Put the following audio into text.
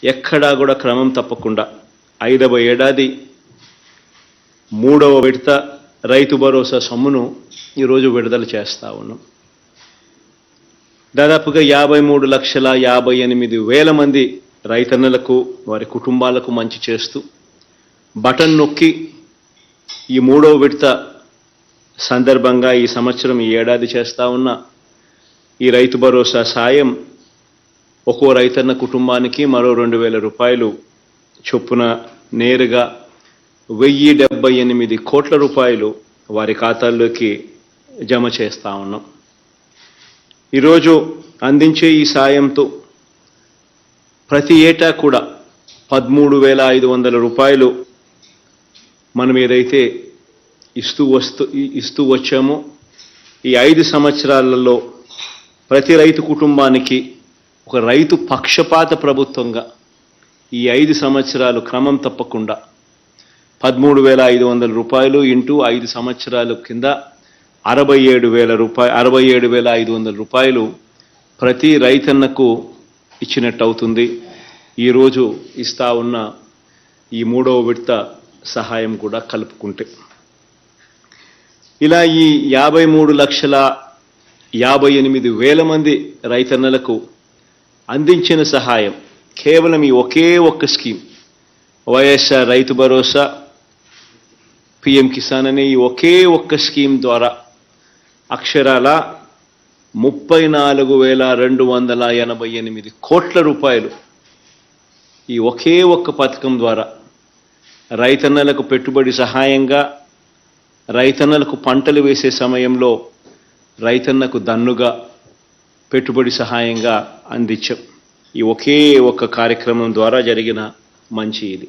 ఎక్కడా కూడా క్రమం తప్పకుండా 5వ ఏడాది 3వ విడత రైతు భరోసా సొమ్మును ఈరోజు విడుదల చేస్తూ ఉన్నాం. దాదాపుగా 53,58,000 మంది రైతన్నలకు వారి కుటుంబాలకు మంచి చేస్తూ బటన్ నొక్కి ఈ 3వ విడత సందర్భంగా ఈ సంవత్సరం ఈ ఏడాది చేస్తూ ఉన్న ఈ రైతు భరోసా సాయం ఒక్కో రైతన్న కుటుంబానికి మరో 2,000 రూపాయలు చొప్పున నేరుగా 1,078 కోట్ల రూపాయలు వారి ఖాతాల్లోకి జమ చేస్తూ ఉన్నాం. ఈరోజు అందించే ఈ సాయంతో ప్రతి ఏటా కూడా 13,500 రూపాయలు మనం ఏదైతే ఇస్తూ వచ్చామో ఈ 5 సంవత్సరాలలో ప్రతి రైతు కుటుంబానికి ఒక రైతు పక్షపాత ప్రభుత్వంగా ఈ 5 సంవత్సరాలు క్రమం తప్పకుండా 13,500 రూపాయలు ఇంటూ 5 సంవత్సరాల కింద 67,500 రూపాయలు ప్రతి రైతన్నకు ఇచ్చినట్టు అవుతుంది. ఈరోజు ఇస్తా ఉన్న ఈ 3వ విడత సహాయం కూడా కలుపుకుంటే ఇలా ఈ 53,58,000 మంది రైతన్నలకు అందించిన సహాయం కేవలం ఈ ఒకే ఒక్క స్కీమ్ వైఎస్ఆర్ రైతు భరోసా పిఎం కిసాన్ అనే ఈ ఒకే ఒక్క స్కీమ్ ద్వారా అక్షరాల 34,288 కోట్ల రూపాయలు ఈ ఒకే ఒక్క పథకం ద్వారా రైతన్నలకు పెట్టుబడి సహాయంగా, రైతన్నలకు పంటలు వేసే సమయంలో రైతన్నకు దన్నుగా పెట్టుబడి సహాయంగా అందించాం. ఈ ఒకే ఒక్క కార్యక్రమం ద్వారా జరిగిన మంచి ఇది.